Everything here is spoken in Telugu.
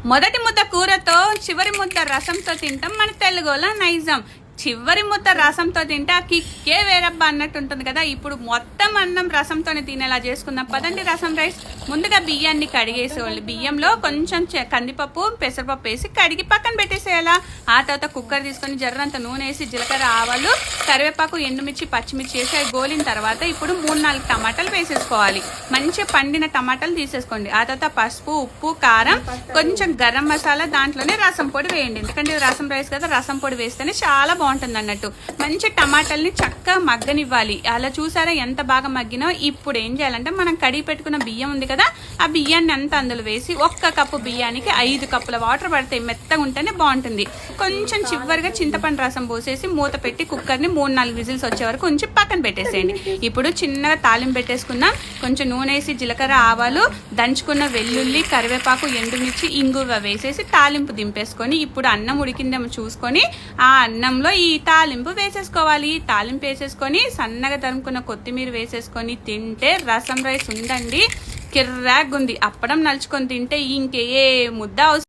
మొదటి ముద్ద కూరతో చివరి ముద్ద రసంతో తింటాం మన తెలుగులో నైజం. చివరి ముద్ద రసంతో తింటే ఆ కిక్కే వేరబ్బా అన్నట్టు ఉంటుంది కదా. ఇప్పుడు మొత్తం అన్నం రసంతోనే తినేలా చేసుకుందాం పదండి. రసం రైస్ ముందుగా బియ్యాన్ని కడిగేసేవాళ్ళు. బియ్యంలో కొంచెం కందిపప్పు పెసరపప్పు వేసి కడిగి పక్కన పెట్టేసేయాలా. ఆ తర్వాత కుక్కర్ తీసుకొని జర్రంత నూనె వేసి జీలకర్ర ఆవాలు కరివేపాకు ఎండుమిర్చి పచ్చిమిర్చి వేసి అవి గోలిన తర్వాత ఇప్పుడు 3-4 టమాటాలు వేసేసుకోవాలి. మంచిగా పండిన టమాటాలు తీసేసుకోండి. ఆ తర్వాత పసుపు ఉప్పు కారం కొంచెం గరం మసాలా దాంట్లోనే రసం పొడి వేయండి. ఎందుకంటే రసం రైస్ కదా, రసం పొడి వేస్తేనే చాలా బాగుంటుంది అన్నట్టు. మంచి టమాటాలని చక్కగా మగ్గనివ్వాలి. అలా చూసారా ఎంత బాగా మగ్గినో. ఇప్పుడు ఏం చేయాలంటే మనం కడిగి పెట్టుకున్న బియ్యం ఉంది కదా, ఆ బియ్యాన్ని అంతా అందులో వేసి 1 కప్పు బియ్యానికి 5 కప్పుల వాటర్ పడతాయి. మెత్తగా ఉంటేనే బాగుంటుంది. కొంచెం చివరిగా చింతపండు రసం పోసేసి మూత పెట్టి కుక్కర్ని 3-4 విజిల్స్ వచ్చే వరకు ఉంచి పక్కన పెట్టేసేయండి. ఇప్పుడు చిన్నగా తాలింపు పెట్టేసుకుందాం. కొంచెం నూనె వేసి జీలకర్ర ఆవాలు దంచుకున్న వెల్లుల్లి కరివేపాకు ఎండుమిర్చి ఇంగువ వేసేసి తాలింపు దింపేసుకొని ఇప్పుడు అన్నం ఉడికిందేమో చూసుకొని ఆ అన్నంలో ఈ తాలింపు వేసేసుకోవాలి. తాలింపు వేసేసుకొని సన్నగా తరుముకున్న కొత్తిమీర వేసేసుకొని తింటే రసం రైస్ ఉందండి. కిర్రాగ్ ఉంది. అప్పడం నలుచుకొని తింటే ఇంకే ముద్ద